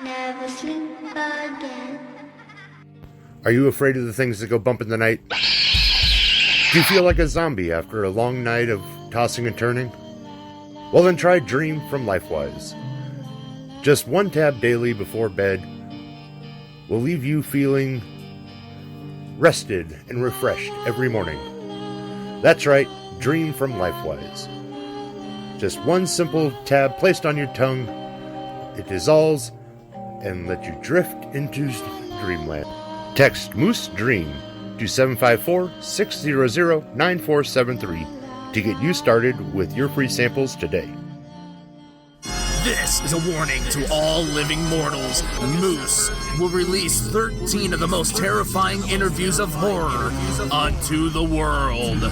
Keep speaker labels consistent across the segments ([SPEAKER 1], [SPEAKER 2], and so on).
[SPEAKER 1] Never sleep again.
[SPEAKER 2] Are you afraid of the things that go bump in the night? Do you feel like a zombie after a long night of tossing and turning? Well, then try Dream from LifeWise. Just one tab daily before bed will leave you feeling rested and refreshed every morning. That's right, Dream from LifeWise. Just one simple tab placed on your tongue, it dissolves and let you drift into dreamland. Text Moose Dream to 754-600-9473 to get you started with your free samples today.
[SPEAKER 3] This is a warning to all living mortals. Moose will release 13 of the most terrifying interviews of horror unto the world.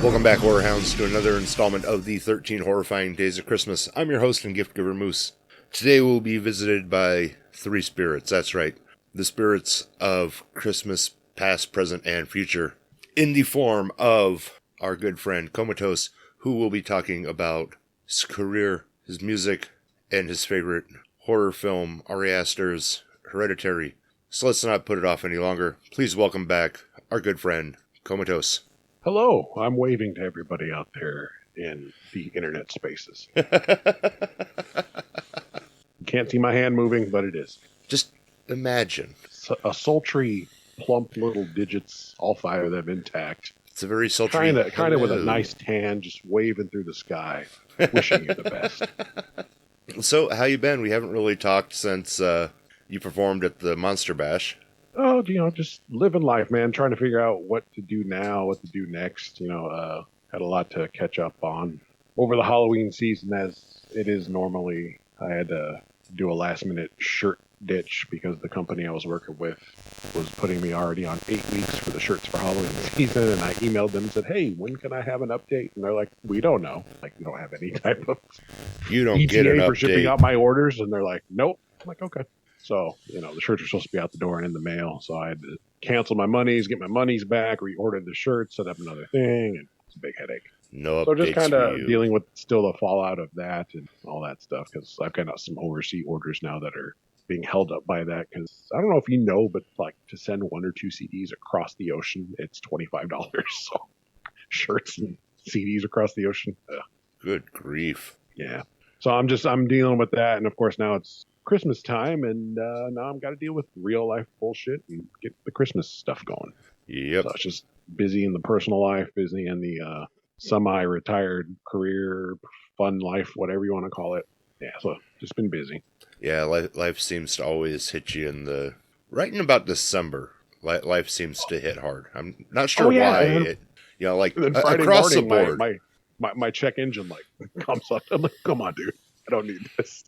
[SPEAKER 2] Welcome back, Horror Hounds, to another installment of the 13 Horrifying Days of Christmas. I'm your host and gift giver, Moose. Today we'll be visited by three spirits. That's right, the spirits of Christmas past, present, and future, in the form of our good friend Komatose, who will be talking about his career, his music, and his favorite horror film, Ari Aster's Hereditary. So let's not put it off any longer. Please welcome back our good friend Komatose.
[SPEAKER 4] Hello, I'm waving to everybody out there in the internet spaces. Can't see my hand moving, but it is.
[SPEAKER 2] Just imagine.
[SPEAKER 4] A sultry, plump little digits, all five of them intact.
[SPEAKER 2] It's a very sultry.
[SPEAKER 4] Kind of with a nice tan, just waving through the sky, wishing you the best.
[SPEAKER 2] So, how you been? We haven't really talked since you performed at the Monster Bash.
[SPEAKER 4] Oh, just living life, man. Trying to figure out what to do now, what to do next. Had a lot to catch up on over the Halloween season, as it is normally. I had to do a last-minute shirt ditch because the company I was working with was putting me already on 8 weeks for the shirts for Halloween season, and I emailed them and said, hey, when can I have an update? And they're like, we don't know. Like, you don't have any type of
[SPEAKER 2] you don't
[SPEAKER 4] ETA
[SPEAKER 2] get an
[SPEAKER 4] for
[SPEAKER 2] update.
[SPEAKER 4] shipping out my orders, and they're like, nope. I'm like, okay. So, the shirts were supposed to be out the door and in the mail, so I had to cancel my monies, get my monies back, reorder the shirt, set up another thing, and it's a big headache.
[SPEAKER 2] No updates.
[SPEAKER 4] So just kind
[SPEAKER 2] for
[SPEAKER 4] of
[SPEAKER 2] you.
[SPEAKER 4] dealing with still the fallout of that and all that stuff, because I've got some overseas orders now that are being held up by that, because I don't know if you know, but like to send one or two CDs across the ocean, it's $25. So shirts and CDs across the ocean.
[SPEAKER 2] Good grief.
[SPEAKER 4] Yeah. So I'm dealing with that, and of course now it's Christmas time, and now I'm got to deal with real life bullshit and get the Christmas stuff going.
[SPEAKER 2] Yep.
[SPEAKER 4] So it's just busy in the personal life, busy in the semi-retired career, fun life, whatever you want to call it. Yeah, so just been busy.
[SPEAKER 2] Yeah, life seems to always hit you right in about December. Life seems to hit hard. I'm not sure why. Like
[SPEAKER 4] And then Friday
[SPEAKER 2] across
[SPEAKER 4] morning,
[SPEAKER 2] the board.
[SPEAKER 4] my check engine comes up. I'm like, come on, dude, I don't need this.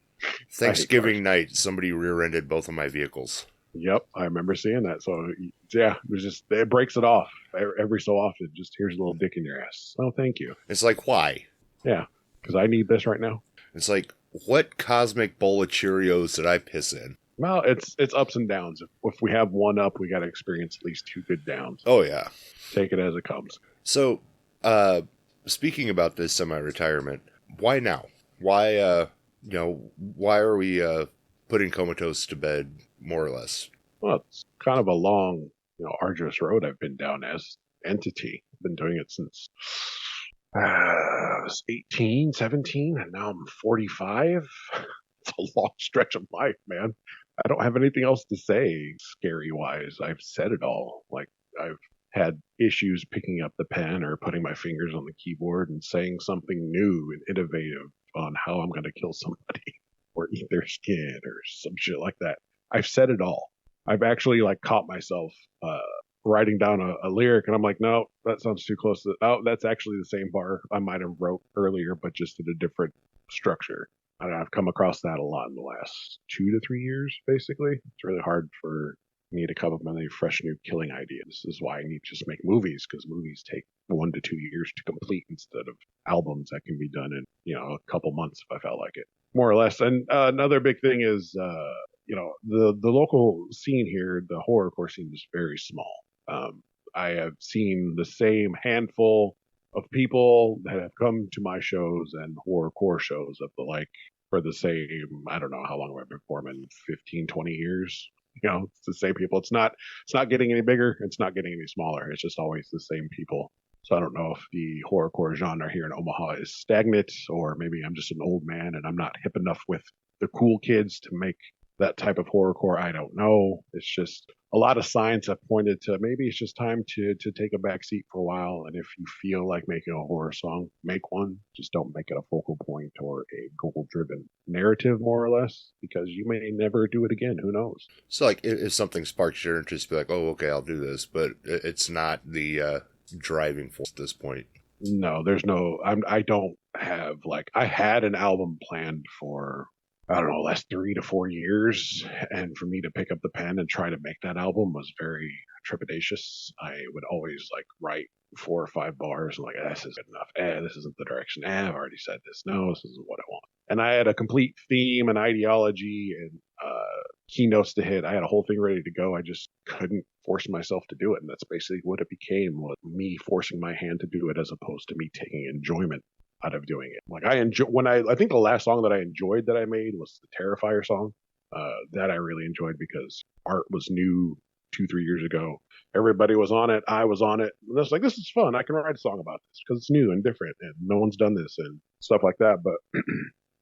[SPEAKER 2] Thanksgiving night, somebody rear-ended both of my vehicles.
[SPEAKER 4] Yep, I remember seeing that. So yeah, it breaks it off every so often. Just here's a little dick in your ass. Oh, thank you.
[SPEAKER 2] It's like, why?
[SPEAKER 4] Yeah, because I need this right now.
[SPEAKER 2] It's like, what cosmic bowl of Cheerios did I piss in?
[SPEAKER 4] Well, it's ups and downs. If we have one up, we got to experience at least two good downs.
[SPEAKER 2] Oh yeah.
[SPEAKER 4] Take it as it comes.
[SPEAKER 2] So, speaking about this semi-retirement, why now? Why are we putting Komatose to bed, more or less?
[SPEAKER 4] Well, it's kind of a long, arduous road I've been down as entity. I've been doing it since I was 18, 17, and now I'm 45. It's a long stretch of life, man. I don't have anything else to say, scary-wise. I've said it all. Like, I've had issues picking up the pen or putting my fingers on the keyboard and saying something new and innovative on how I'm going to kill somebody or eat their skin or some shit like that. I've said it all. I've actually caught myself writing down a lyric, and I'm like, no, that sounds too close to that's actually the same bar I might have wrote earlier, but just in a different structure. I've come across that a lot in the last 2 to 3 years, basically. It's really hard for me to come up with any fresh new killing ideas. This is why I need to just make movies, because movies take 1 to 2 years to complete instead of albums that can be done in, a couple months if I felt like it, more or less. And another big thing is, the local scene here, the horrorcore scene, is very small. I have seen the same handful of people that have come to my shows and horrorcore shows of the for the same, I don't know how long I've been performing, 15, 20 years. It's the same people. It's not getting any bigger. It's not getting any smaller. It's just always the same people. So I don't know if the horrorcore genre here in Omaha is stagnant, or maybe I'm just an old man and I'm not hip enough with the cool kids to make that type of horrorcore. I don't know. It's just a lot of signs have pointed to maybe it's just time to take a back seat for a while. And if you feel like making a horror song, make one. Just don't make it a focal point or a goal-driven narrative, more or less, because you may never do it again. Who knows?
[SPEAKER 2] So, like, if something sparks your interest, be like, oh, okay, I'll do this. But it's not the driving force at this point.
[SPEAKER 4] No, there's no. I don't have I had an album planned for, I don't know, last 3 to 4 years, and for me to pick up the pen and try to make that album was very trepidatious. I would always write 4 or 5 bars and this is good enough. This isn't the direction. I've already said this. No, this isn't what I want. And I had a complete theme and ideology and keynotes to hit. I had a whole thing ready to go. I just couldn't force myself to do it, and that's basically what it became, was me forcing my hand to do it as opposed to me taking enjoyment out of doing it. I think the last song that I enjoyed that I made was the Terrifier song. That I really enjoyed because art was new 2-3 years ago. Everybody was on it. I was on it. And I was like, this is fun. I can write a song about this because it's new and different and no one's done this and stuff like that. But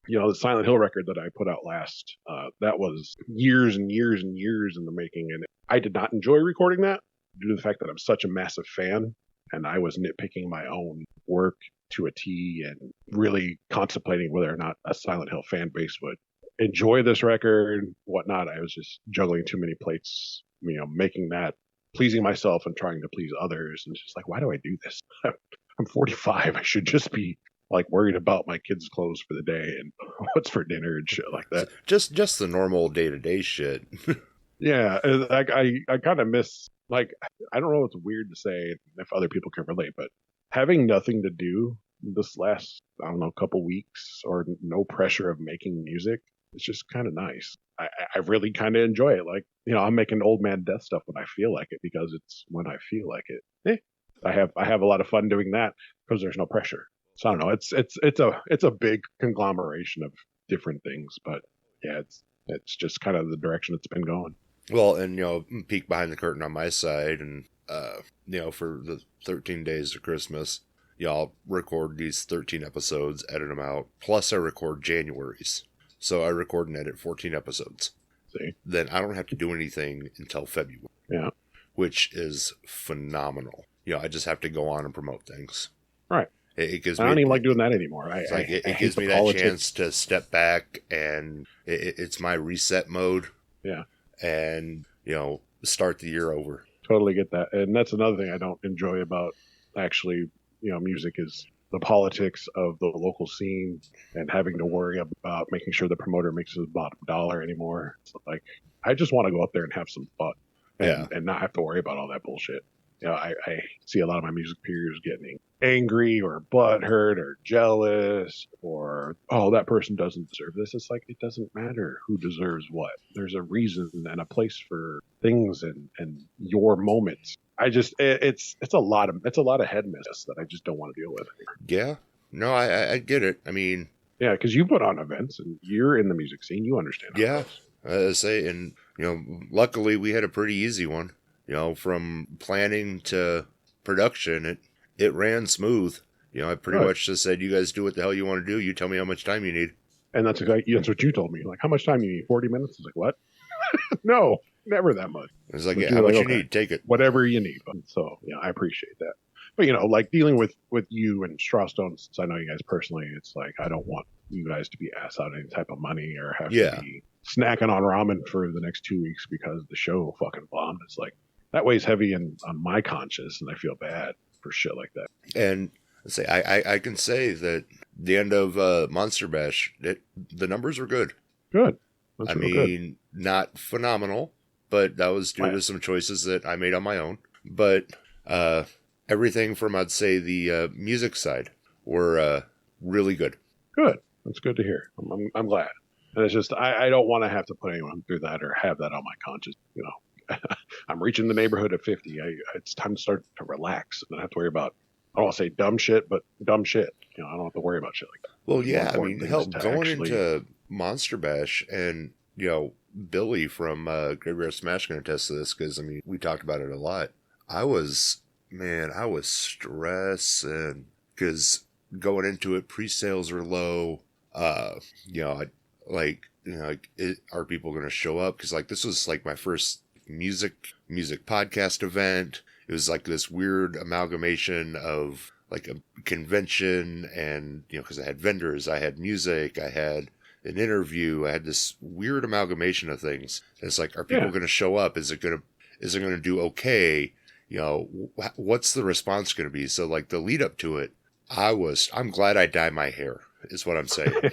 [SPEAKER 4] the Silent Hill record that I put out last, that was years and years and years in the making. And I did not enjoy recording that due to the fact that I'm such a massive fan. And I was nitpicking my own work to a T and really contemplating whether or not a Silent Hill fan base would enjoy this record, whatnot. I was just juggling too many plates, making that, pleasing myself and trying to please others. And it's just why do I do this? I'm 45. I should just be worried about my kids' clothes for the day and what's for dinner and shit like that.
[SPEAKER 2] Just the normal day-to-day shit.
[SPEAKER 4] Yeah, I kind of miss, I don't know, it's weird to say if other people can relate, but having nothing to do this last, I don't know, couple weeks, or no pressure of making music, it's just kind of nice. I really kind of enjoy it. I'm making old man death stuff when I feel like it because it's when I feel like it. I have a lot of fun doing that because there's no pressure. So I don't know. It's a big conglomeration of different things, but yeah, it's just kind of the direction it's been going.
[SPEAKER 2] Well, and peek behind the curtain on my side, and for the 13 days of Christmas, I'll record these 13 episodes, edit them out. Plus, I record January's, so I record and edit 14 episodes.
[SPEAKER 4] See,
[SPEAKER 2] then I don't have to do anything until February.
[SPEAKER 4] Yeah,
[SPEAKER 2] which is phenomenal. I just have to go on and promote things.
[SPEAKER 4] Right.
[SPEAKER 2] It gives
[SPEAKER 4] I don't even like doing that anymore.
[SPEAKER 2] It gives me that chance to step back, and it's my reset mode.
[SPEAKER 4] Yeah.
[SPEAKER 2] And, start the year over.
[SPEAKER 4] Totally get that. And that's another thing I don't enjoy about actually, music is the politics of the local scene and having to worry about making sure the promoter makes his bottom dollar anymore. It's I just want to go up there and have some fun and not have to worry about all that bullshit. I see a lot of my music peers getting angry or butthurt or jealous or, oh, that person doesn't deserve this. It's it doesn't matter who deserves what. There's a reason and a place for things and your moments. It's a lot of head mess that I just don't want to deal with anymore.
[SPEAKER 2] Yeah. No, I get it. I mean,
[SPEAKER 4] yeah, because you put on events and you're in the music scene. You understand.
[SPEAKER 2] Yeah. I say, and, luckily we had a pretty easy one. From planning to production, it ran smooth. I pretty much just said, you guys do what the hell you want to do. You tell me how much time you need.
[SPEAKER 4] And that's what you told me. How much time you need? 40 minutes? I was what? No, never that much.
[SPEAKER 2] It's yeah, how much you need? Take it.
[SPEAKER 4] Whatever you need. So, yeah, I appreciate that. But, dealing with you and Strawstone, since I know you guys personally, it's I don't want you guys to be asked out any type of money or have to be snacking on ramen for the next 2 weeks because the show fucking bombed. It's that weighs heavy on my conscience, and I feel bad for shit like that.
[SPEAKER 2] And say I can say that the end of Monster Bash, the numbers were good.
[SPEAKER 4] Good.
[SPEAKER 2] That's good. Not phenomenal, but that was due to some choices that I made on my own. But everything from, I'd say, the music side were really good.
[SPEAKER 4] Good. That's good to hear. I'm glad. And it's just I don't want to have to put anyone through that or have that on my conscience. I'm reaching the neighborhood of 50. It's time to start to relax and not have to worry about, I don't want to say dumb shit, but dumb shit. I don't have to worry about shit like that.
[SPEAKER 2] Well, yeah, hell, going into Monster Bash, and Billy from Graveyard Smash can attest to this, because I mean we talked about it a lot. I was stressing because going into it, pre-sales are low. Are people going to show up? Because like this was like my first music podcast event. It was like this weird amalgamation of like a convention and because I had vendors, I had music, I had an interview, I had this weird amalgamation of things. And it's like, are people going to show up? Is it going to do okay? What's the response going to be? So like the lead up to it, I'm glad I dye my hair is what I'm saying.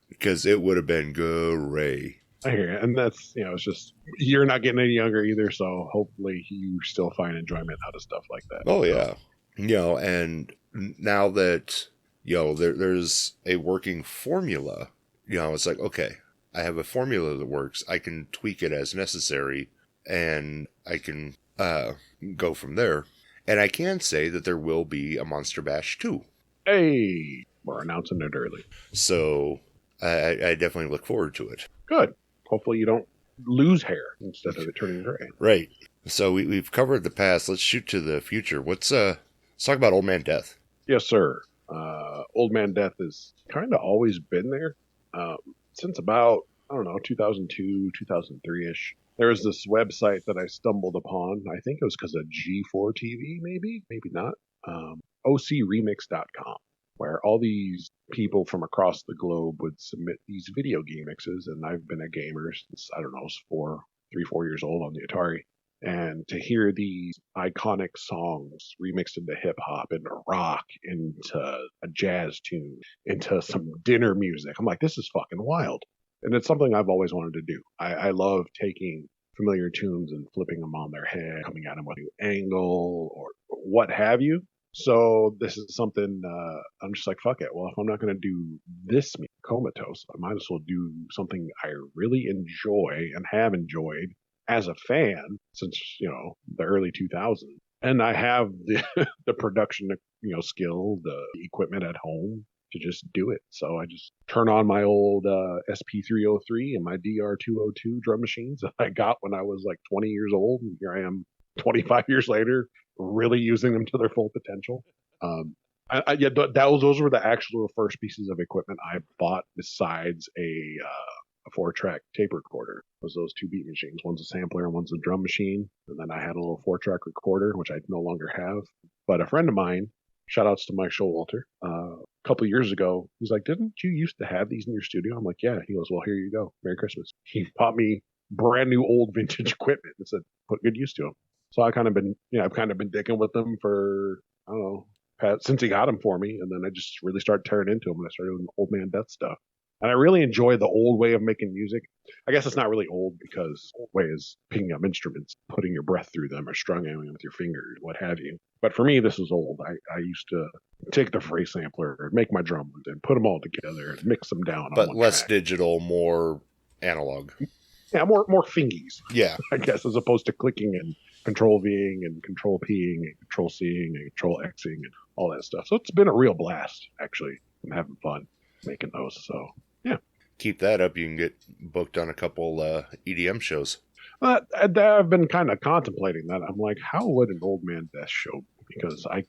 [SPEAKER 2] Because it would have been great.
[SPEAKER 4] I hear you. And that's, it's just, you're not getting any younger either. So hopefully you still find enjoyment out of stuff like that.
[SPEAKER 2] Oh yeah. And now that, there's a working formula, it's like, okay, I have a formula that works. I can tweak it as necessary and I can, go from there. And I can say that there will be a Monster Bash 2.
[SPEAKER 4] Hey, we're announcing it early.
[SPEAKER 2] So I definitely look forward to it.
[SPEAKER 4] Good. Hopefully you don't lose hair instead of it turning gray.
[SPEAKER 2] Right. So we've covered the past. Let's shoot to the future. Let's talk about Old Man Death.
[SPEAKER 4] Yes, sir. Old Man Death has kind of always been there since about, 2002, 2003-ish. There was this website that I stumbled upon. I think it was because of G4 TV, maybe not. OCRemix.com, where all these people from across the globe would submit these video game mixes. And I've been a gamer since, I was 4 years old on the Atari. And to hear these iconic songs remixed into hip hop, into rock, into a jazz tune, into some dinner music, I'm like, this is fucking wild. And it's something I've always wanted to do. I love taking familiar tunes and flipping them on their head, coming at them with a new angle or what have you. So this is something I'm just like, fuck it. Well, if I'm not going to do this Komatose, I might as well do something I really enjoy and have enjoyed as a fan since, the early 2000s. And I have the production, skill, the equipment at home to just do it. So I just turn on my old SP303 and my DR202 drum machines that I got when I was like 20 years old. And here I am 25 years later, really using them to their full potential. Those were the actual first pieces of equipment I bought besides a 4-track tape recorder. It was those two beat machines. One's a sampler and one's a drum machine. And then I had a little 4-track recorder, which I no longer have. But a friend of mine, shout outs to Mike Showalter, a couple years ago, he's like, didn't you used to have these in your studio? I'm like, yeah. He goes, well, here you go. Merry Christmas. He bought me brand new old vintage equipment and said, put good use to them. So I've kind of been dicking with them for, since he got them for me. And then I just really started tearing into them and I started doing Old Man Death stuff. And I really enjoy the old way of making music. I guess it's not really old because old way is picking up instruments, putting your breath through them or strumming them with your fingers, what have you. But for me, this is old. I used to take the phrase sampler and make my drums and put them all together and mix them down.
[SPEAKER 2] But less digital, more analog.
[SPEAKER 4] Yeah, more fingies.
[SPEAKER 2] Yeah.
[SPEAKER 4] I guess, as opposed to clicking and control Ving and control Ping and control Cing and control Xing and all that stuff. So it's been a real blast, actually. I'm having fun making those. So, yeah.
[SPEAKER 2] Keep that up. You can get booked on a couple EDM shows.
[SPEAKER 4] I've been kind of contemplating that. I'm like, how would an Old Man Death show? Because I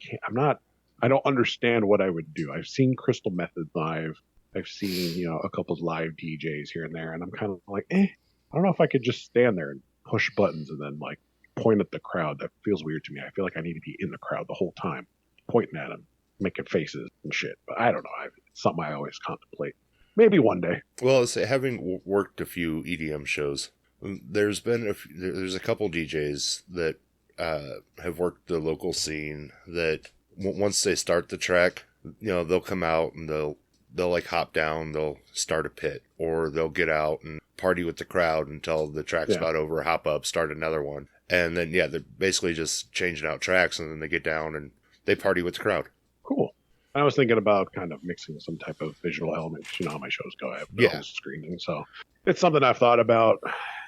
[SPEAKER 4] don't understand what I would do. I've seen Crystal Method live. I've seen, a couple of live DJs here and there. And I'm kind of like, I don't know if I could just stand there and push buttons and then like point at the crowd. That feels weird to me. I feel like I need to be in the crowd the whole time, pointing at them, making faces and shit. But I don't know. It's something I always contemplate. Maybe one day.
[SPEAKER 2] Well, having worked a few EDM shows, there's a couple DJs that have worked the local scene that once they start the track, they'll come out and they'll like hop down, they'll start a pit, or they'll get out and party with the crowd until the track's about over, hop up, start another one. And then, they're basically just changing out tracks, and then they get down and they party with the crowd.
[SPEAKER 4] Cool. I was thinking about kind of mixing some type of visual element. You know how my shows go. I have no screening. So it's something I've thought about.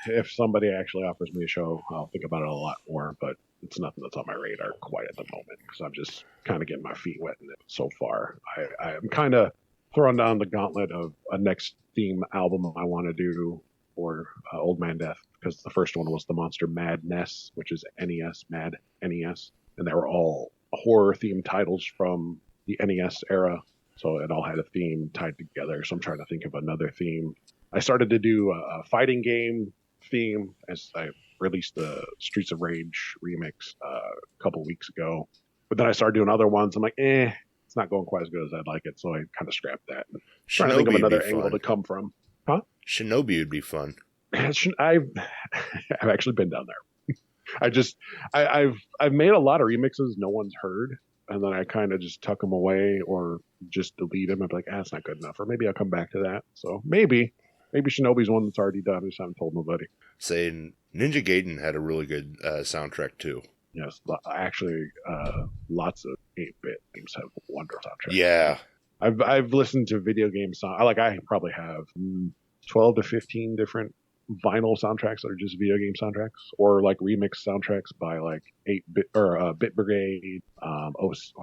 [SPEAKER 4] If somebody actually offers me a show, I'll think about it a lot more. But it's nothing that's on my radar quite at the moment because I'm just kind of getting my feet wet in it so far. I'm kind of throwing down the gauntlet of a next theme album I want to do for Old Man Death, because the first one was the Monster Madness, which is NES, Mad NES, and they were all horror themed titles from the NES era. So it all had a theme tied together. So I'm trying to think of another theme. I started to do a fighting game theme as I released the Streets of Rage remix a couple weeks ago. But then I started doing other ones. I'm like, it's not going quite as good as I'd like it. So I kind of scrapped that. Trying to think of another angle to come from. Huh?
[SPEAKER 2] Shinobi would be fun.
[SPEAKER 4] I've actually been down there. I've made a lot of remixes no one's heard, and then I kind of just tuck them away or just delete them. I'm like, it's not good enough, or maybe I'll come back to that. So maybe Shinobi's one that's already done. I just haven't told nobody.
[SPEAKER 2] Saying Ninja Gaiden had a really good soundtrack too.
[SPEAKER 4] Yes, actually, lots of 8-bit games have wonderful soundtracks.
[SPEAKER 2] Yeah,
[SPEAKER 4] I've listened to video game songs. I probably have 12 to 15 different vinyl soundtracks that are just video game soundtracks, or like remix soundtracks by like 8-bit or Bit Brigade. What's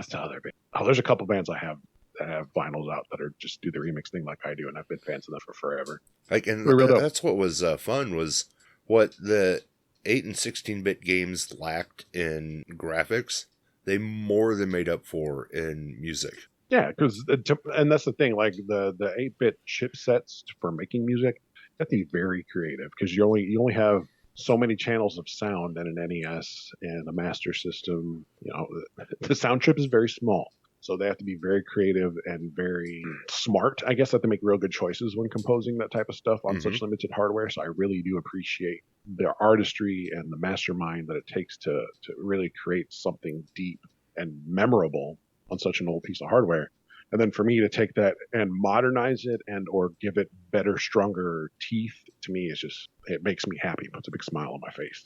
[SPEAKER 4] the other bit? Oh, there's a couple bands I have that have vinyls out that are just do the remix thing like I do, and I've been fans of them for forever.
[SPEAKER 2] Like, and that's what was fun was what the 8 and 16-bit games lacked in graphics. They more than made up for in music.
[SPEAKER 4] Yeah, because and that's the thing. Like the 8-bit chipsets for making music, you have to be very creative because you only have so many channels of sound in an NES and a master system. You know, the sound chip is very small, so they have to be very creative and very smart. I guess they have to make real good choices when composing that type of stuff on such limited hardware. So I really do appreciate the artistry and the mastermind that it takes to really create something deep and memorable on such an old piece of hardware. And then for me to take that and modernize it and or give it better, stronger teeth, to me, it makes me happy. It puts a big smile on my face.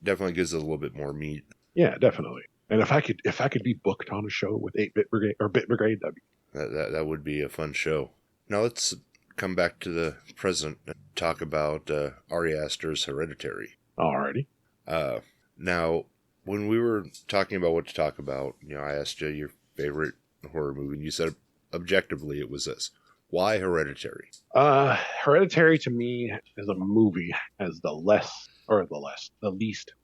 [SPEAKER 2] Definitely gives it a little bit more meat.
[SPEAKER 4] Yeah, definitely. And if I could be booked on a show with 8-bit Brigade or Bit Brigade,
[SPEAKER 2] that would be a fun show. Now let's come back to the present and talk about Ari Aster's Hereditary.
[SPEAKER 4] Alrighty.
[SPEAKER 2] Now, when we were talking about what to talk about, I asked you your favorite horror movie, and you said objectively it was this. Why Hereditary?
[SPEAKER 4] Hereditary to me as a movie has the least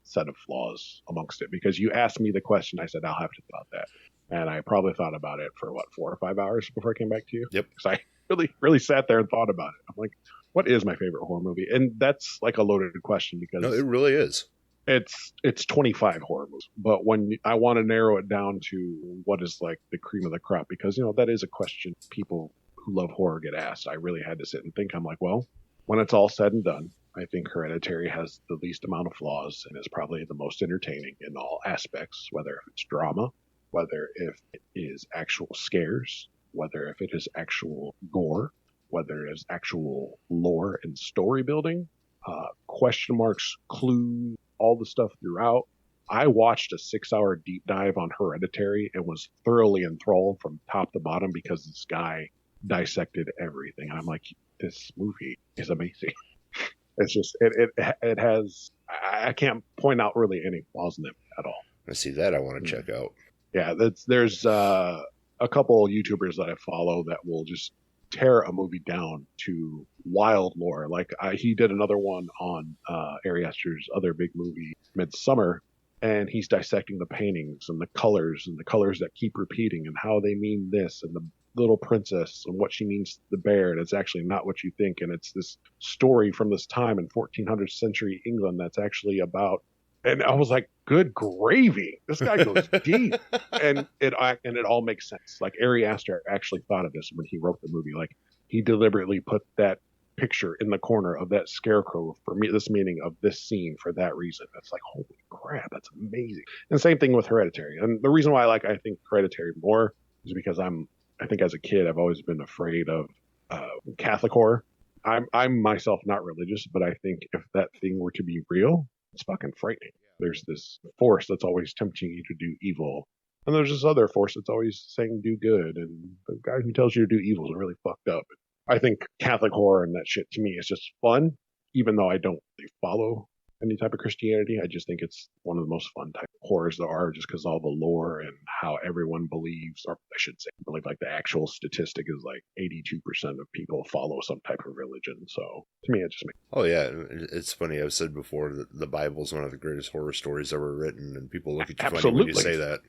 [SPEAKER 4] set of flaws amongst it, because you asked me the question, I said I'll have to think about that, and I probably thought about it for 4 or 5 hours before I came back to you.
[SPEAKER 2] Yep.
[SPEAKER 4] Because I really sat there and thought about it. I'm like, what is my favorite horror movie? And that's like a loaded question because
[SPEAKER 2] no, it really is.
[SPEAKER 4] It's 25 horror movies, but when I want to narrow it down to what is like the cream of the crop, because that is a question people who love horror get asked. I really had to sit and think. I'm like, well, when it's all said and done, I think Hereditary has the least amount of flaws and is probably the most entertaining in all aspects, whether it's drama, whether if it is actual scares, whether if it is actual gore, whether it is actual lore and story building, question marks, clues, all the stuff throughout. I watched a 6-hour deep dive on Hereditary and was thoroughly enthralled from top to bottom because this guy dissected everything. And I'm like, this movie is amazing. It's just, it has, I can't point out really any flaws in it at all.
[SPEAKER 2] I see that. I want to check out.
[SPEAKER 4] Yeah, there's a couple YouTubers that I follow that will just tear a movie down to wild lore. Like he did another one on Ari Aster's other big movie, Midsummer, and he's dissecting the paintings and the colors that keep repeating and how they mean this, and the little princess and what she means to the bear, and it's actually not what you think, and it's this story from this time in 1400th century England that's actually about. And I was like, good gravy. This guy goes deep. And it all makes sense. Like Ari Aster actually thought of this when he wrote the movie. Like he deliberately put that picture in the corner of that scarecrow for me, this meaning of this scene for that reason. It's like, holy crap, that's amazing. And same thing with Hereditary. And the reason why I think Hereditary more is because I think as a kid, I've always been afraid of Catholic horror. I'm myself not religious, but I think if that thing were to be real, it's fucking frightening. There's this force that's always tempting you to do evil, and there's this other force that's always saying do good, and the guy who tells you to do evil is really fucked up. I think Catholic horror and that shit to me is just fun, even though I don't really follow any type of Christianity. I just think it's one of the most fun type of horrors there are, just because all the lore and how everyone believes, or I should say, believe, like the actual statistic is like 82% of people follow some type of religion. So to me, it just makes.
[SPEAKER 2] Oh yeah, it's funny. I've said before that the Bible is one of the greatest horror stories ever written, and people look at you funny when you say that.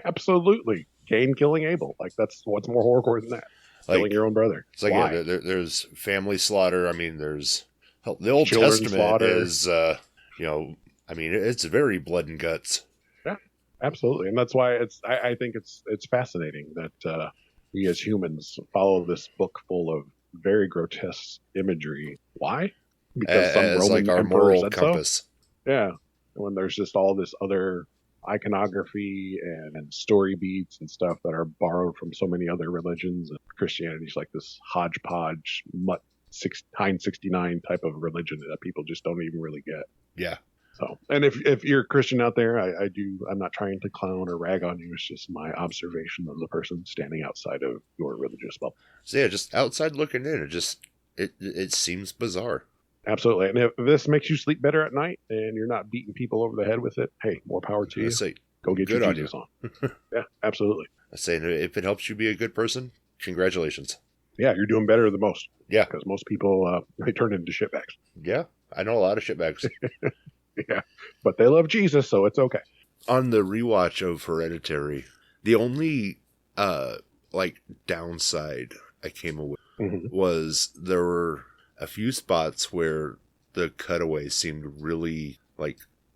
[SPEAKER 4] Absolutely, Cain killing Abel. Like that's what's more horrorcore than that?
[SPEAKER 2] Like,
[SPEAKER 4] Killing your own brother.
[SPEAKER 2] It's like
[SPEAKER 4] Why?
[SPEAKER 2] yeah, there's family slaughter. I mean, there's the Old
[SPEAKER 4] Children
[SPEAKER 2] Testament
[SPEAKER 4] slaughter.
[SPEAKER 2] is I mean, it's very blood and guts.
[SPEAKER 4] Yeah, absolutely, and that's why I think it's fascinating that we as humans follow this book full of very grotesque imagery. Why? Because some
[SPEAKER 2] As
[SPEAKER 4] Roman
[SPEAKER 2] like our
[SPEAKER 4] emperor
[SPEAKER 2] moral
[SPEAKER 4] said
[SPEAKER 2] compass.
[SPEAKER 4] so. Yeah, when there's just all this other iconography and story beats and stuff that are borrowed from so many other religions, and Christianity's like this hodgepodge mutt Heinz 69 type of religion that people just don't even really get.
[SPEAKER 2] Yeah.
[SPEAKER 4] So, and if you're a Christian out there, I'm not trying to clown or rag on you. It's just my observation of the person standing outside of your religious bubble.
[SPEAKER 2] So yeah, just outside looking in, it seems bizarre.
[SPEAKER 4] Absolutely. And if this makes you sleep better at night and you're not beating people over the head with it, hey, more power to you.
[SPEAKER 2] Say,
[SPEAKER 4] go get
[SPEAKER 2] good
[SPEAKER 4] your
[SPEAKER 2] on
[SPEAKER 4] Jesus
[SPEAKER 2] you.
[SPEAKER 4] on. Yeah, absolutely.
[SPEAKER 2] I say, if it helps you be a good person, congratulations.
[SPEAKER 4] Yeah, you're doing better than most.
[SPEAKER 2] Yeah.
[SPEAKER 4] Because most people, they turn into shitbags.
[SPEAKER 2] Yeah, I know a lot of shitbags.
[SPEAKER 4] Yeah, but they love Jesus, so it's okay.
[SPEAKER 2] On the rewatch of Hereditary, the only downside I came away was there were a few spots where the cutaways seemed really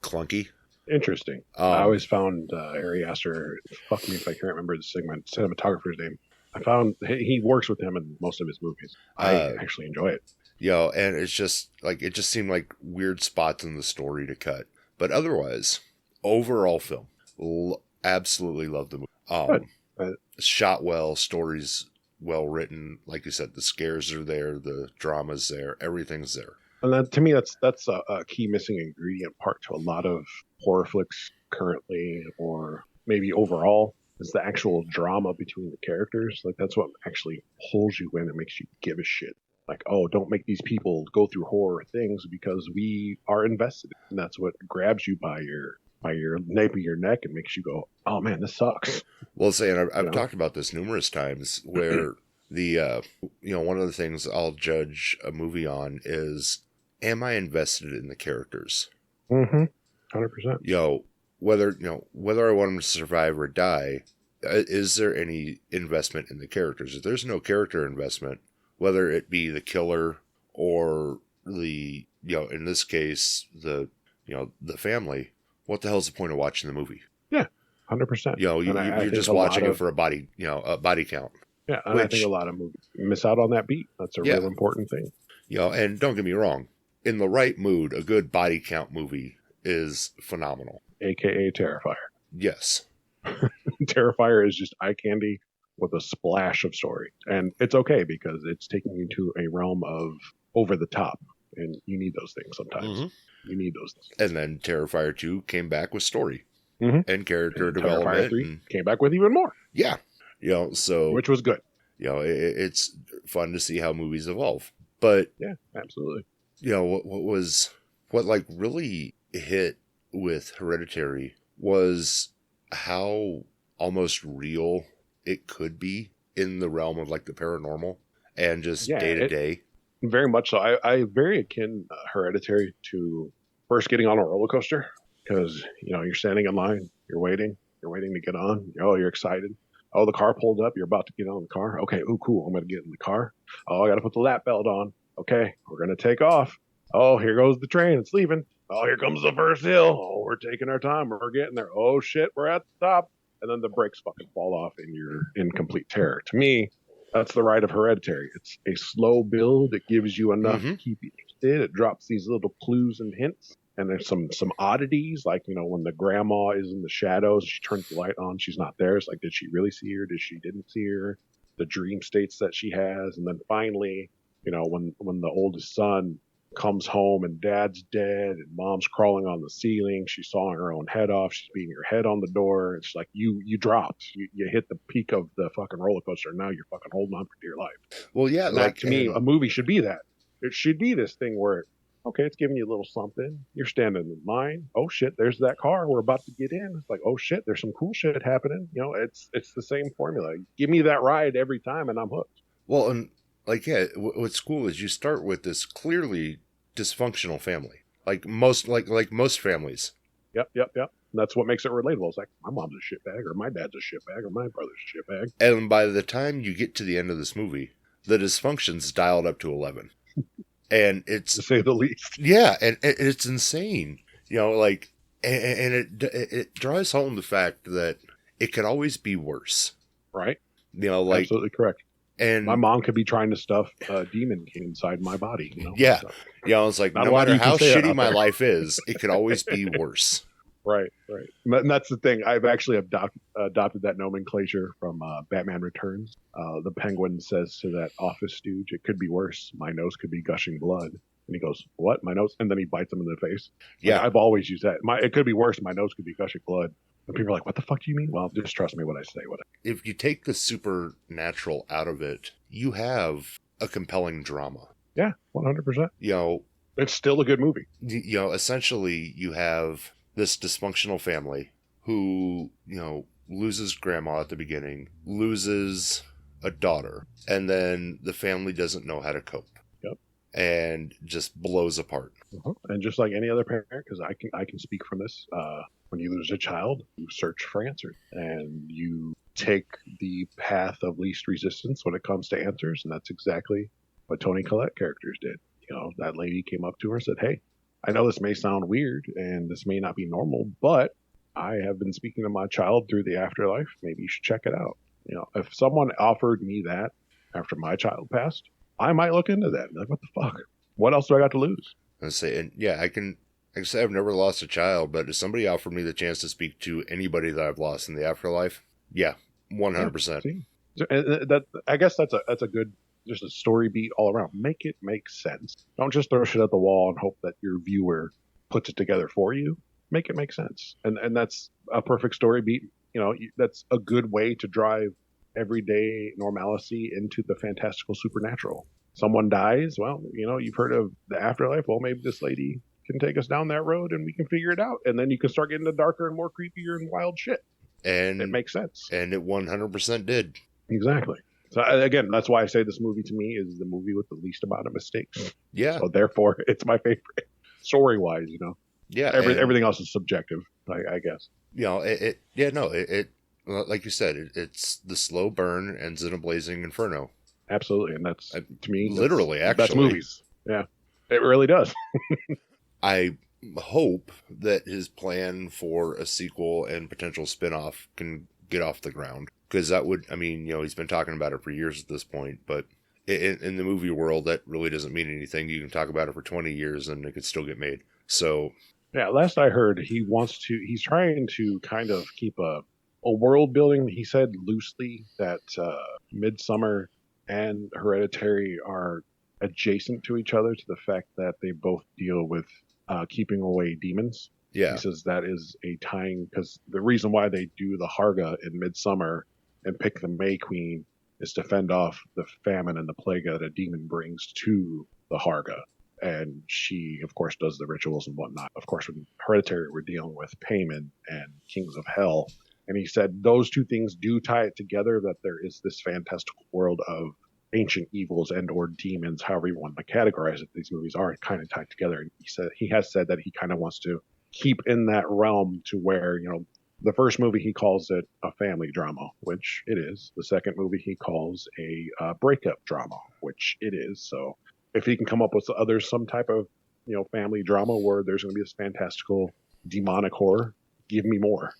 [SPEAKER 2] clunky.
[SPEAKER 4] Interesting. I always found Harry Aster, fuck me if I can't remember the cinematographer's name. I found he works with him in most of his movies. I actually enjoy it.
[SPEAKER 2] And it's just it just seemed like weird spots in the story to cut. But otherwise, overall film, absolutely love the movie. Shot well, stories well written. Like you said, the scares are there, the drama's there, everything's there.
[SPEAKER 4] And that, to me, that's a key missing ingredient part to a lot of horror flicks currently, or maybe overall, is the actual drama between the characters. Like that's what actually pulls you in and makes you give a shit. Like, oh, don't make these people go through horror things because we are invested. And that's what grabs you by your nape of your neck and makes you go, oh man, this sucks.
[SPEAKER 2] Well, and I've talked about this numerous times where the one of the things I'll judge a movie on is, am I invested in the characters?
[SPEAKER 4] 100%.
[SPEAKER 2] Whether I want them to survive or die, is there any investment in the characters? If there's no character investment, whether it be the killer or the, in this case, the family, what the hell's the point of watching the movie?
[SPEAKER 4] Yeah, 100%.
[SPEAKER 2] You're just watching it for a body count.
[SPEAKER 4] Yeah, and I think a lot of movies miss out on that beat. That's a real important thing.
[SPEAKER 2] And don't get me wrong, in the right mood, a good body count movie is phenomenal.
[SPEAKER 4] AKA Terrifier.
[SPEAKER 2] Yes.
[SPEAKER 4] Terrifier is just eye candy with a splash of story. And it's okay because it's taking you to a realm of over the top. And you need those things sometimes. You need those things.
[SPEAKER 2] And then Terrifier 2 came back with story and character development.
[SPEAKER 4] Terrifier 3 came back with even more.
[SPEAKER 2] Yeah. So
[SPEAKER 4] which was good.
[SPEAKER 2] It's fun to see how movies evolve. But
[SPEAKER 4] yeah, absolutely.
[SPEAKER 2] What really hit with Hereditary was how almost real it could be in the realm of the paranormal and just day to day.
[SPEAKER 4] Very much so. I very akin Hereditary to first getting on a roller coaster because you're standing in line, you're waiting to get on. You're excited. Oh, the car pulled up. You're about to get on the car. Okay, ooh, cool. I'm going to get in the car. Oh, I got to put the lap belt on. Okay, we're going to take off. Oh, here goes the train. It's leaving. Oh, here comes the first hill. Oh, we're taking our time. We're getting there. Oh, shit, we're at the top. And then the brakes fucking fall off and you're in complete terror. To me, that's the ride of Hereditary. It's a slow build. It gives you enough to keep you interested. It drops these little clues and hints. And there's some oddities, like, when the grandma is in the shadows, she turns the light on, she's not there. It's like, did she really see her? Did she didn't see her? The dream states that she has. And then finally, when the oldest son comes home and dad's dead and mom's crawling on the ceiling, she's sawing her own head off, she's beating her head on the door. It's like you dropped. You hit the peak of the fucking roller coaster, and now you're fucking holding on for dear life.
[SPEAKER 2] Well, yeah.
[SPEAKER 4] To me, a movie should be that. It should be this thing where Okay, it's giving you a little something. You're standing in line. Oh shit, there's that car. We're about to get in. It's like, oh shit, there's some cool shit happening. It's the same formula. Give me that ride every time, and I'm hooked.
[SPEAKER 2] Well, and like, yeah, what's cool is you start with this clearly dysfunctional family, like most families.
[SPEAKER 4] Yep. That's what makes it relatable. It's like my mom's a shitbag, or my dad's a shitbag, or my brother's a shitbag.
[SPEAKER 2] And by the time you get to the end of this movie, the dysfunction's dialed up to 11. And it's,
[SPEAKER 4] To say the least.
[SPEAKER 2] yeah, and it's insane. Like, and it drives home the fact that it could always be worse.
[SPEAKER 4] Right?
[SPEAKER 2] Like,
[SPEAKER 4] Absolutely correct.
[SPEAKER 2] and
[SPEAKER 4] My mom could be trying to stuff a demon king inside my body.
[SPEAKER 2] yeah,
[SPEAKER 4] So,
[SPEAKER 2] it's like,
[SPEAKER 4] Not
[SPEAKER 2] no
[SPEAKER 4] a lot
[SPEAKER 2] matter
[SPEAKER 4] you can
[SPEAKER 2] how
[SPEAKER 4] say
[SPEAKER 2] shitty
[SPEAKER 4] out
[SPEAKER 2] my
[SPEAKER 4] there.
[SPEAKER 2] life is, it could always be worse.
[SPEAKER 4] right. And that's the thing. I've actually adopted that nomenclature from Batman Returns. The Penguin says to that office stooge, "It could be worse. My nose could be gushing blood." And he goes, "What? My nose?" And then he bites him in the face.
[SPEAKER 2] Yeah.
[SPEAKER 4] Like, I've always used that. It could be worse. My nose could be gushing blood. And people are like, "What the fuck do you mean?" Well, just trust me when I say what.
[SPEAKER 2] If you take the supernatural out of it, you have a compelling drama.
[SPEAKER 4] Yeah, 100%.
[SPEAKER 2] You know,
[SPEAKER 4] It's still a good movie.
[SPEAKER 2] Essentially you have this dysfunctional family who, loses grandma at the beginning, loses a daughter, and then the family doesn't know how to cope.
[SPEAKER 4] Yep.
[SPEAKER 2] And just blows apart.
[SPEAKER 4] And just like any other parent, because I can speak from this, when you lose a child, you search for answers, and you take the path of least resistance when it comes to answers, and that's exactly what Toni Collette characters did. That lady came up to her and said, "Hey, I know this may sound weird, and this may not be normal, but I have been speaking to my child through the afterlife. Maybe you should check it out." If someone offered me that after my child passed, I might look into that. Like, what the fuck? What else do I got to lose?
[SPEAKER 2] And say, and yeah, I can say I've never lost a child, but if somebody offered me the chance to speak to anybody that I've lost in the afterlife, yeah, 100%.
[SPEAKER 4] See? And I guess that's a good, just a story beat all around. Make it make sense. Don't just throw shit at the wall and hope that your viewer puts it together for you. Make it make sense. And that's a perfect story beat. That's a good way to drive everyday normalcy into the fantastical supernatural. Someone dies. Well, you've heard of the afterlife. Well, maybe this lady can take us down that road and we can figure it out. And then you can start getting to darker and more creepier and wild shit.
[SPEAKER 2] And
[SPEAKER 4] it makes sense.
[SPEAKER 2] And it 100% did.
[SPEAKER 4] Exactly. So again, that's why I say this movie to me is the movie with the least amount of mistakes.
[SPEAKER 2] Yeah.
[SPEAKER 4] So therefore, it's my favorite, story-wise.
[SPEAKER 2] Yeah.
[SPEAKER 4] Everything else is subjective, I guess.
[SPEAKER 2] Like you said, it's the slow burn ends in a blazing inferno.
[SPEAKER 4] Absolutely, and that's to me
[SPEAKER 2] literally
[SPEAKER 4] that's movies. Yeah, it really does.
[SPEAKER 2] I hope that his plan for a sequel and potential spin-off can get off the ground, because that would, he's been talking about it for years at this point, but in the movie world, that really doesn't mean anything. You can talk about it for 20 years and it could still get made. So
[SPEAKER 4] yeah, last I heard, he's trying to kind of keep a world building. He said loosely that Midsummer and Hereditary are adjacent to each other, to the fact that they both deal with keeping away demons.
[SPEAKER 2] Yeah.
[SPEAKER 4] He says that is a tying, because the reason why they do the Harga in Midsummer and pick the May Queen is to fend off the famine and the plague that a demon brings to the Harga. And she, of course, does the rituals and whatnot. Of course, with Hereditary, we're dealing with Payman and Kings of Hell. And he said those two things do tie it together, that there is this fantastical world of ancient evils and or demons, however you want to categorize it. These movies are kind of tied together. And he has said that he kind of wants to keep in that realm, to where, the first movie he calls it a family drama, which it is. The second movie he calls a breakup drama, which it is. So if he can come up with some type of, family drama where there's going to be this fantastical demonic horror, give me more.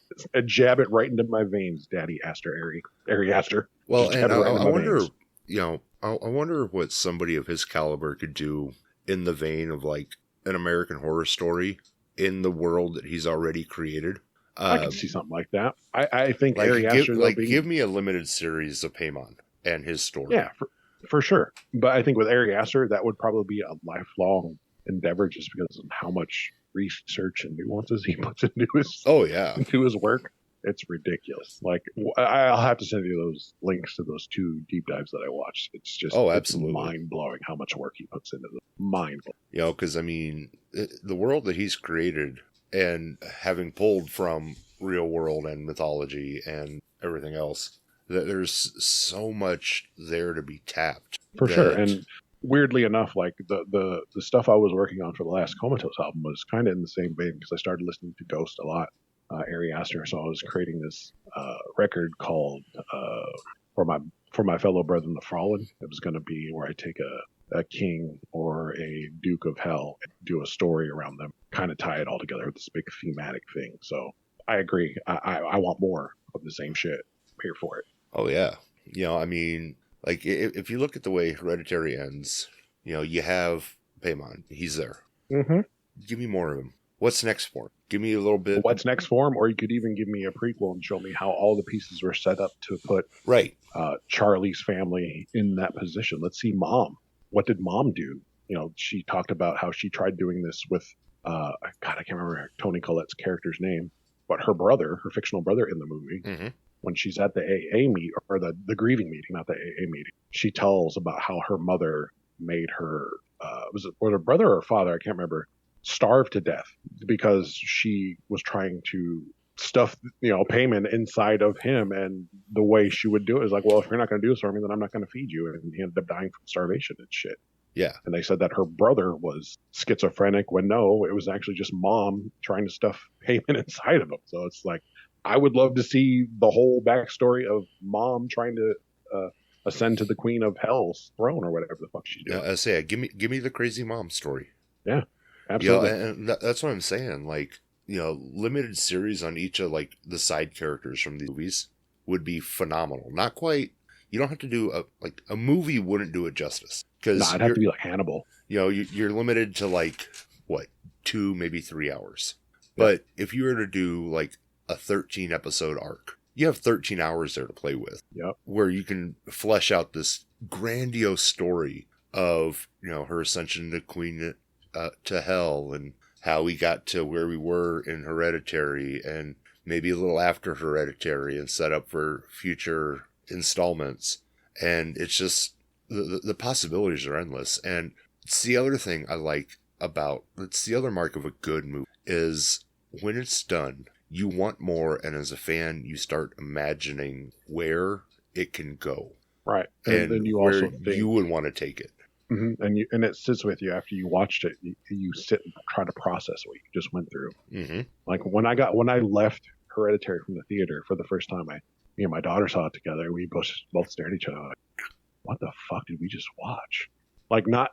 [SPEAKER 4] Jab it right into my veins, Daddy Aster, Ari Aster.
[SPEAKER 2] Well, and I wonder, I wonder what somebody of his caliber could do in the vein of like an American Horror Story in the world that he's already created.
[SPEAKER 4] I can see something like that. I think
[SPEAKER 2] like,
[SPEAKER 4] Ari Aster,
[SPEAKER 2] give me a limited series of Paimon and his story.
[SPEAKER 4] Yeah, for sure. But I think with Ari Aster, that would probably be a lifelong endeavor, just because of how much research and nuances he puts into his into his work. It's ridiculous. Like, I'll have to send you those links to those 2 deep dives that I watched. It's just
[SPEAKER 2] absolutely
[SPEAKER 4] mind blowing how much work he puts into them. Mind blowing.
[SPEAKER 2] Because I mean, the world that he's created, and having pulled from real world and mythology and everything else, that there's so much there to be tapped.
[SPEAKER 4] For sure. And weirdly enough, like the stuff I was working on for the last Komatose album was kind of in the same vein, because I started listening to Ghost a lot, Aster. So I was creating this record called for my fellow brethren, the Fallen. It was going to be where I take a king or a duke of hell and do a story around them, kind of tie it all together with this big thematic thing. So I agree. I want more of the same shit. I'm here for it.
[SPEAKER 2] Oh yeah. I mean, like, if you look at the way Hereditary ends, you have Paimon. He's there.
[SPEAKER 4] Mm-hmm.
[SPEAKER 2] Give me more of him. What's next for him? Give me a little bit.
[SPEAKER 4] What's next for him? Or you could even give me a prequel and show me how all the pieces were set up to put Charlie's family in that position. Let's see Mom. What did Mom do? She talked about how she tried doing this with, God, I can't remember Toni Collette's character's name, but her brother, her fictional brother in the movie.
[SPEAKER 2] Mm-hmm.
[SPEAKER 4] When she's at the AA meet, or the grieving meeting, not the AA meeting, she tells about how her mother made her, was it her brother or her father? I can't remember, starve to death because she was trying to stuff, Paimon inside of him. And the way she would do it is like, well, if you're not going to do this for me, then I'm not going to feed you. And he ended up dying from starvation and shit.
[SPEAKER 2] Yeah.
[SPEAKER 4] And they said that her brother was schizophrenic, when no, it was actually just Mom trying to stuff Paimon inside of him. So it's like, I would love to see the whole backstory of Mom trying to ascend to the Queen of Hell's throne, or whatever the fuck she's doing.
[SPEAKER 2] I say, give me the crazy mom story.
[SPEAKER 4] Yeah, absolutely.
[SPEAKER 2] And that's what I'm saying. Like, limited series on each of like the side characters from these movies would be phenomenal. Not quite. You don't have to do a movie wouldn't do it justice, because
[SPEAKER 4] it'd have to be like Hannibal.
[SPEAKER 2] You're limited to like 2, maybe 3 hours. Yeah. But if you were to do like a 13 episode arc, you have 13 hours there to play with.
[SPEAKER 4] Yep.
[SPEAKER 2] Where you can flesh out this grandiose story of her ascension to Queen to Hell, and how we got to where we were in Hereditary, and maybe a little after Hereditary, and set up for future installments. And it's just the possibilities are endless. And it's the other thing I like about, it's the other mark of a good movie, is when it's done, you want more, and as a fan, you start imagining where it can go.
[SPEAKER 4] Right.
[SPEAKER 2] And
[SPEAKER 4] then you
[SPEAKER 2] where
[SPEAKER 4] also think,
[SPEAKER 2] you would want to take it.
[SPEAKER 4] Mm-hmm. And it sits with you after you watched it. You sit and try to process what you just went through.
[SPEAKER 2] Mm-hmm.
[SPEAKER 4] Like when I left Hereditary from the theater for the first time, me and my daughter saw it together. We both stared at each other like, what the fuck did we just watch? Like not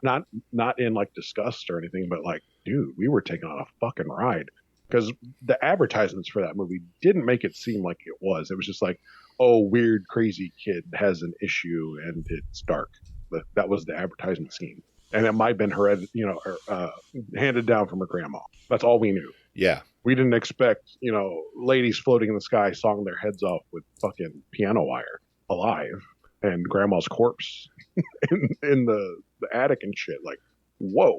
[SPEAKER 4] in like disgust or anything, but like, dude, we were taking on a fucking ride. Because the advertisements for that movie didn't make it seem like it was. It was just like, oh, weird, crazy kid has an issue and it's dark. But that was the advertisement scene. And it might have been handed down from her grandma. That's all we knew.
[SPEAKER 2] Yeah.
[SPEAKER 4] We didn't expect, ladies floating in the sky sawing their heads off with fucking piano wire alive, and grandma's corpse in the attic and shit. Like, whoa,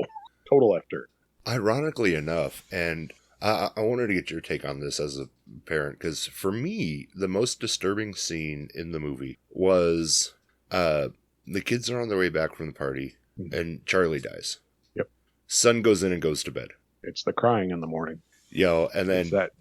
[SPEAKER 4] total after.
[SPEAKER 2] Ironically enough, and I wanted to get your take on this as a parent, because for me, the most disturbing scene in the movie was the kids are on their way back from the party, and Charlie dies.
[SPEAKER 4] Yep.
[SPEAKER 2] Son goes in and goes to bed.
[SPEAKER 4] It's the crying in the morning.
[SPEAKER 2] And then
[SPEAKER 4] it's that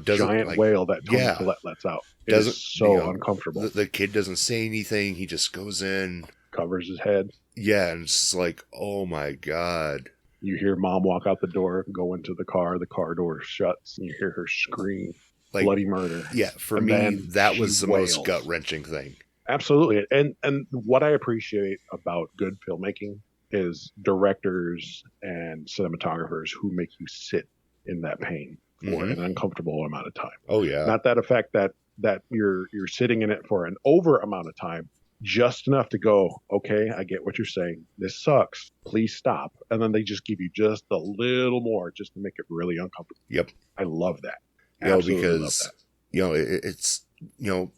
[SPEAKER 2] doesn't
[SPEAKER 4] giant wail that Toni Collette lets out. It's so uncomfortable.
[SPEAKER 2] The kid doesn't say anything. He just goes in,
[SPEAKER 4] covers his head.
[SPEAKER 2] Yeah, and it's like, oh my God.
[SPEAKER 4] You hear Mom walk out the door, go into the car door shuts, and you hear her scream, like, bloody murder.
[SPEAKER 2] Yeah, for me, that was the most gut-wrenching thing.
[SPEAKER 4] Absolutely. And what I appreciate about good filmmaking is directors and cinematographers who make you sit in that pain for an uncomfortable amount of time.
[SPEAKER 2] Oh, yeah.
[SPEAKER 4] Not that effect that you're sitting in it for an over amount of time, just enough to go, okay, I get what you're saying. This sucks. Please stop. And then they just give you just a little more just to make it really uncomfortable.
[SPEAKER 2] Yep.
[SPEAKER 4] I love that.
[SPEAKER 2] Absolutely because, love that. It's,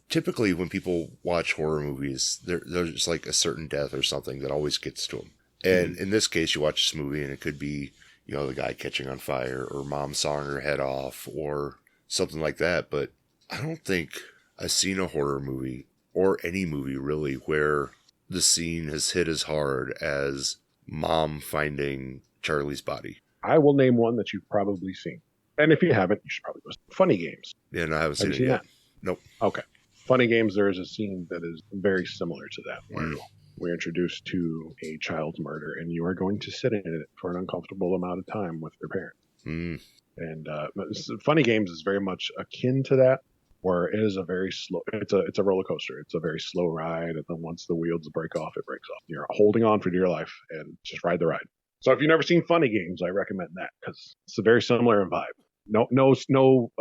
[SPEAKER 2] typically when people watch horror movies, there's like a certain death or something that always gets to them. And in this case, you watch this movie and it could be, the guy catching on fire or Mom sawing her head off or something like that. But I don't think I've seen a horror movie, or any movie really, where the scene has hit as hard as Mom finding Charlie's body.
[SPEAKER 4] I will name one that you've probably seen. And if you haven't, you should probably go. Funny Games.
[SPEAKER 2] Yeah, no, I haven't
[SPEAKER 4] Have
[SPEAKER 2] seen
[SPEAKER 4] you
[SPEAKER 2] it
[SPEAKER 4] seen
[SPEAKER 2] yet.
[SPEAKER 4] that?
[SPEAKER 2] Nope.
[SPEAKER 4] Okay. Funny Games, there is a scene that is very similar to that, where we're introduced to a child's murder, and you are going to sit in it for an uncomfortable amount of time with your parents.
[SPEAKER 2] Mm.
[SPEAKER 4] And Funny Games is very much akin to that, where it is a very slow. It's a roller coaster. It's a very slow ride, and then once the wheels break off, it breaks off. You're holding on for dear life and just ride the ride. So if you've never seen Funny Games, I recommend that because it's a very similar in vibe. No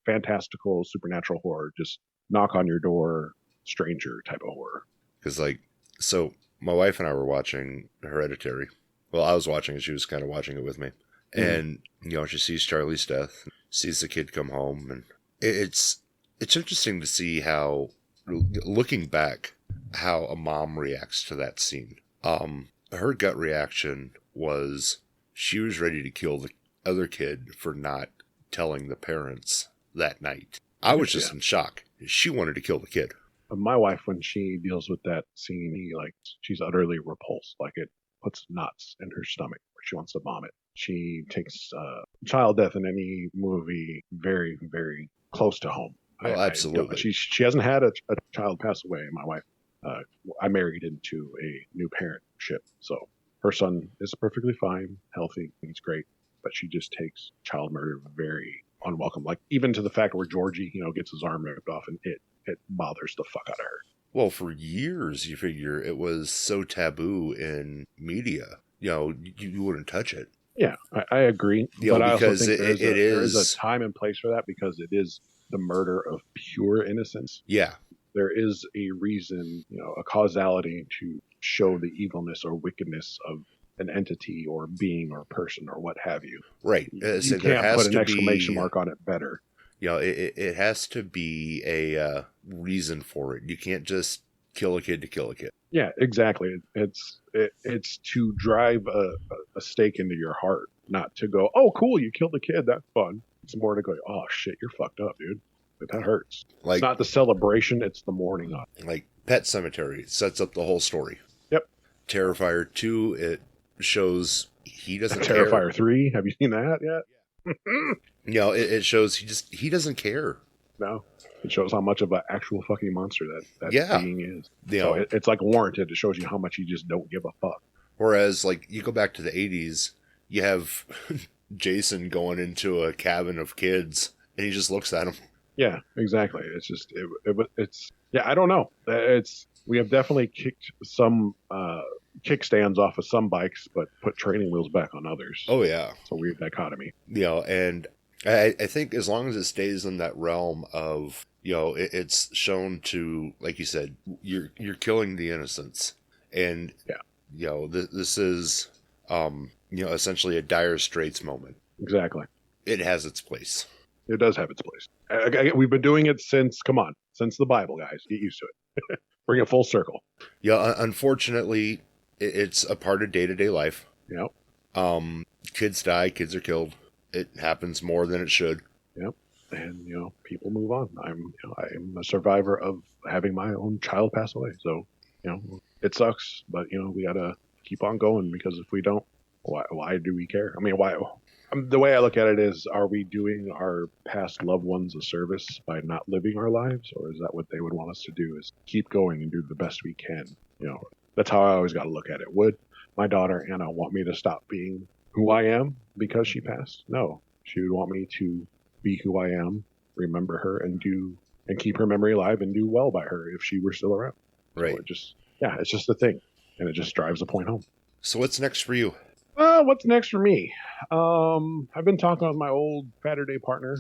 [SPEAKER 4] fantastical supernatural horror. Just knock on your door, stranger type of horror.
[SPEAKER 2] Because, so my wife and I were watching Hereditary. Well, I was watching it. She was kind of watching it with me. And, she sees Charlie's death, sees the kid come home. And it's interesting to see how, looking back, how a mom reacts to that scene. Her gut reaction was she was ready to kill the other kid for not telling the parents that night. I was just in shock. She wanted to kill the kid.
[SPEAKER 4] My wife, when she deals with that scene, she's utterly repulsed. Like, it puts knots in her stomach where she wants to vomit. She takes child death in any movie very, very close to home.
[SPEAKER 2] Oh, absolutely.
[SPEAKER 4] She hasn't had a child pass away. My wife, I married into a new parentship, so her son is perfectly fine, healthy, he's great, but she just takes child murder very unwelcome. Like, even to the fact where Georgie, gets his arm ripped off, and it bothers the fuck out of her.
[SPEAKER 2] Well, for years, you figure it was so taboo in media. You wouldn't touch it.
[SPEAKER 4] Yeah, I agree. But I also think there is a time and place for that, because it is the murder of pure innocence.
[SPEAKER 2] Yeah.
[SPEAKER 4] There is a reason, a causality to show the evilness or wickedness of an entity or being or person or what have you.
[SPEAKER 2] Right.
[SPEAKER 4] You can't put an exclamation mark on it better.
[SPEAKER 2] It has to be a reason for it. You can't just kill a kid to kill a kid.
[SPEAKER 4] Yeah, exactly. It's to drive a stake into your heart, not to go, oh, cool, you killed a kid, that's fun. It's more to go, oh, shit, you're fucked up, dude. That hurts. It's not the celebration, it's the mourning of it.
[SPEAKER 2] Like Pet Sematary sets up the whole story.
[SPEAKER 4] Yep.
[SPEAKER 2] Terrifier 2, it shows he doesn't care.
[SPEAKER 4] Terrifier 3, have you seen that yet?
[SPEAKER 2] It shows he doesn't care.
[SPEAKER 4] No. It shows how much of an actual fucking monster that being is. So it's like Warranted. It shows you how much you just don't give a fuck.
[SPEAKER 2] Whereas, you go back to the 80s, you have Jason going into a cabin of kids, and he just looks at them.
[SPEAKER 4] Yeah, exactly. It's just, it's I don't know. We have definitely kicked some kickstands off of some bikes, but put training wheels back on others.
[SPEAKER 2] Oh, yeah.
[SPEAKER 4] It's a weird dichotomy.
[SPEAKER 2] And I think as long as it stays in that realm of, it's shown to, like you said, you're killing the innocents. And, this is, essentially a dire straits moment.
[SPEAKER 4] Exactly.
[SPEAKER 2] It has its place.
[SPEAKER 4] It does have its place. We've been doing it since the Bible, guys. Get used to it. Bring it full circle.
[SPEAKER 2] Yeah, unfortunately, it's a part of day-to-day life.
[SPEAKER 4] Yep.
[SPEAKER 2] Kids die, kids are killed. It happens more than it should.
[SPEAKER 4] Yep. And, people move on. I'm a survivor of having my own child pass away. So, it sucks, but, we got to keep on going, because if we don't, why do we care? I mean, why? The way I look at it is, are we doing our past loved ones a service by not living our lives? Or is that what they would want us to do, is keep going and do the best we can? That's how I always got to look at it. Would my daughter, Anna, want me to stop being who I am because she passed? No. She would want me to be who I am, remember her, and keep her memory alive and do well by her if she were still around.
[SPEAKER 2] Right.
[SPEAKER 4] So it's just a thing. And it just drives the point home.
[SPEAKER 2] So what's next for you?
[SPEAKER 4] What's next for me? I've been talking with my old Saturday partner,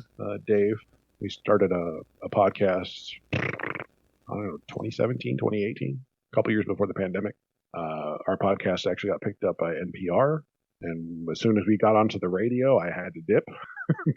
[SPEAKER 4] Dave. We started a podcast, I don't know, 2017, 2018, a couple years before the pandemic. Our podcast actually got picked up by NPR. And as soon as we got onto the radio, I had to dip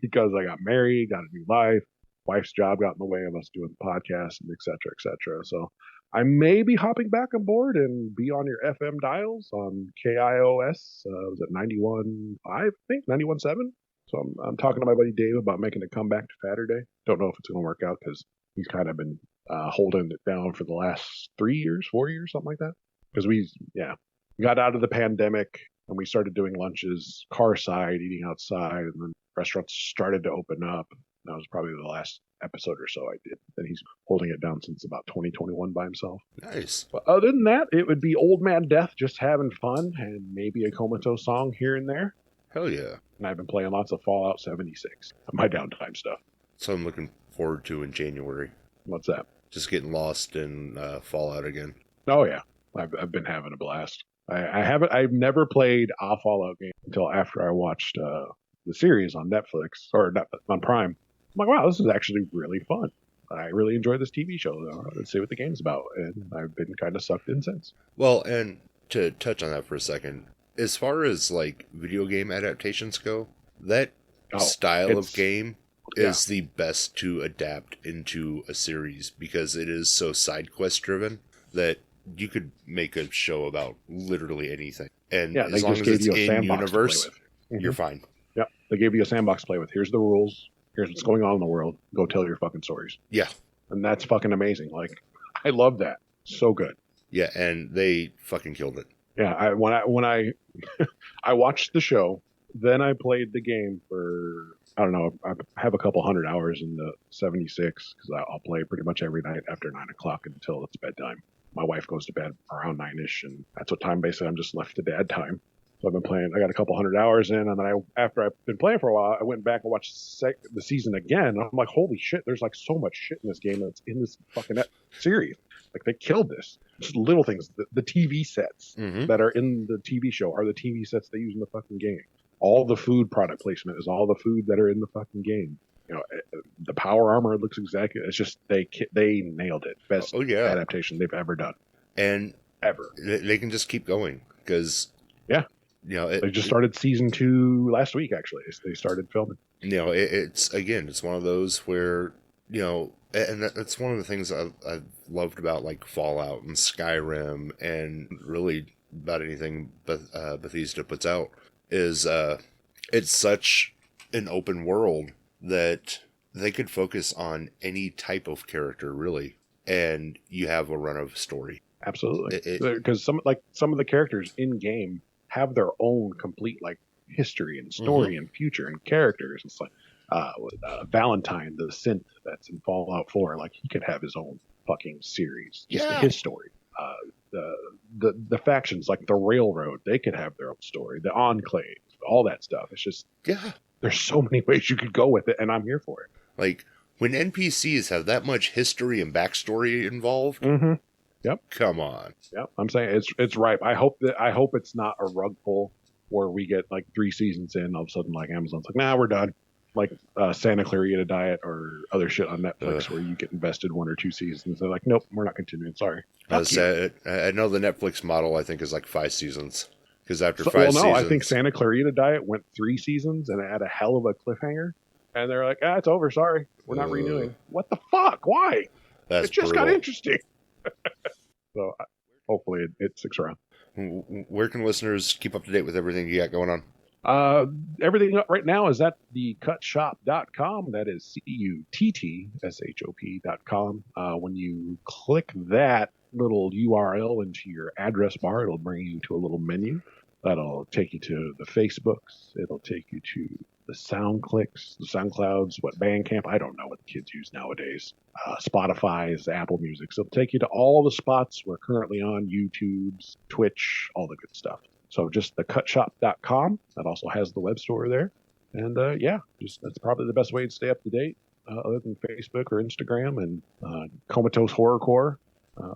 [SPEAKER 4] because I got married, got a new life. Wife's job got in the way of us doing the podcast, and et cetera, et cetera. So I may be hopping back on board and be on your FM dials on KIOS. Was it 91.5, I think, 91.7? So I'm talking to my buddy Dave about making a comeback to Saturday. Don't know if it's going to work out because he's kind of been holding it down for the last 3 years, 4 years, something like that. Because we got out of the pandemic and we started doing lunches car side, eating outside, and then restaurants started to open up. That was probably the last episode or so I did. And he's holding it down since about 2021 by himself.
[SPEAKER 2] Nice.
[SPEAKER 4] But other than that, it would be Old Man Death, just having fun, and maybe a Komatose song here and there.
[SPEAKER 2] Hell yeah.
[SPEAKER 4] And I've been playing lots of Fallout 76. My downtime stuff.
[SPEAKER 2] So I'm looking forward to in January.
[SPEAKER 4] What's that?
[SPEAKER 2] Just getting lost in Fallout again.
[SPEAKER 4] Oh yeah, I've been having a blast. I've never played a Fallout game until after I watched the series on Netflix or on Prime. I'm like, wow, this is actually really fun. I really enjoy this TV show. Let's see what the game's about, and I've been kind of sucked in since.
[SPEAKER 2] Well, and to touch on that for a second, as far as like video game adaptations go, that style of game is the best to adapt into a series because it is so side quest driven that you could make a show about literally anything. And as long as it's in universe, you're fine.
[SPEAKER 4] Yep. They gave you a sandbox to play with. Here's the rules. Here's what's going on in the world. Go tell your fucking stories.
[SPEAKER 2] Yeah.
[SPEAKER 4] And that's fucking amazing. Like, I love that. So good.
[SPEAKER 2] Yeah, and they fucking killed it.
[SPEAKER 4] Yeah, when I I watched the show, then I played the game for, I don't know, I have a couple hundred hours in the 76 because I'll play pretty much every night after 9 o'clock until it's bedtime. My wife goes to bed around 9-ish, and that's what time basically I'm just left to dad time. So I've been playing. I got a couple hundred hours in, and then after I've been playing for a while, I went back and watched the season again. And I'm like, holy shit! There's like so much shit in this game that's in this fucking series. Like they killed this. Just little things. The TV sets that are in the TV show are the TV sets they use in the fucking game. All the food product placement is all the food that are in the fucking game. You know, the power armor looks exactly. It's just they nailed it. Best adaptation they've ever done.
[SPEAKER 2] And
[SPEAKER 4] ever.
[SPEAKER 2] They can just keep going because you know,
[SPEAKER 4] they just started season 2 last week. Actually, they started filming.
[SPEAKER 2] You know, it's one of those where, you know, and that's one of the things I've loved about like Fallout and Skyrim and really about anything Bethesda puts out is it's such an open world that they could focus on any type of character really, and you have a run of story.
[SPEAKER 4] Absolutely, because some of the characters in game have their own complete like history and story and future and characters. It's like Valentine, the synth that's in Fallout 4, like he could have his own fucking series, just his story. The factions like the Railroad, they could have their own story. The Enclave, all that stuff. It's just there's so many ways you could go with it, and I'm here for it.
[SPEAKER 2] Like when NPCs have that much history and backstory involved.
[SPEAKER 4] Yep.
[SPEAKER 2] Come on.
[SPEAKER 4] Yep. I'm saying it's ripe. I hope it's not a rug pull where we get like 3 seasons in, all of a sudden like Amazon's like, nah, we're done. Like Santa Clarita Diet or other shit on Netflix where you get invested 1 or 2 seasons. They're like, nope, we're not continuing. Sorry.
[SPEAKER 2] I know the Netflix model I think is like 5 seasons. Because after 5 seasons,
[SPEAKER 4] I think Santa Clarita Diet went 3 seasons and it had a hell of a cliffhanger. And they're like, it's over. Sorry, we're not renewing. What the fuck? Why?
[SPEAKER 2] It
[SPEAKER 4] just got interesting. So hopefully it sticks around.
[SPEAKER 2] Where can listeners keep up to date with everything you got going on?
[SPEAKER 4] Everything right now is at thecutshop.com. That is CUTTSHOP.com. When you click that little URL into your address bar, it'll bring you to a little menu. That'll take you to the Facebooks. It'll take you to the SoundClicks, the SoundClouds, what Bandcamp. I don't know what the kids use nowadays. Spotify's, Apple Music. So it'll take you to all the spots we're currently on, YouTube's, Twitch, all the good stuff. So just thecutshop.com. That also has the web store there. And that's probably the best way to stay up to date, other than Facebook or Instagram, and Komatose Horrorcore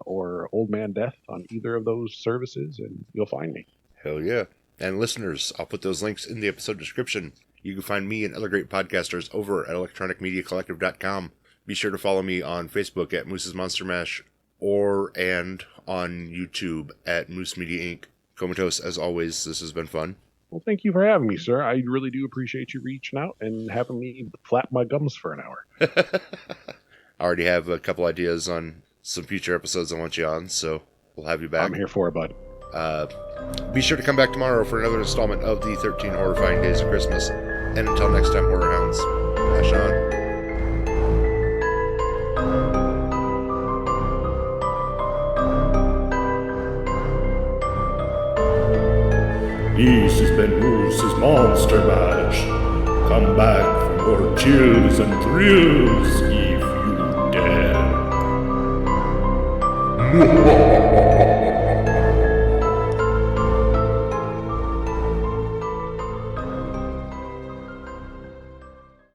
[SPEAKER 4] or Old Man Death on either of those services, and you'll find me.
[SPEAKER 2] Hell yeah. And listeners, I'll put those links in the episode description. You can find me and other great podcasters over at electronicmediacollective.com. Be sure to follow me on Facebook at Moose's Monster Mash and on YouTube at Moose Media Inc. Komatose, as always, this has been fun.
[SPEAKER 4] Well, thank you for having me, sir. I really do appreciate you reaching out and having me flap my gums for an hour.
[SPEAKER 2] I already have a couple ideas on some future episodes I want you on, so we'll have you back.
[SPEAKER 4] I'm here for it, bud.
[SPEAKER 2] Be sure to come back tomorrow for another installment of the 13 Horror-fying Days of Christmas. And until next time, Horror Hounds, hash on.
[SPEAKER 5] This has been Moose's Monster Mash. Come back for more chills and thrills if you dare.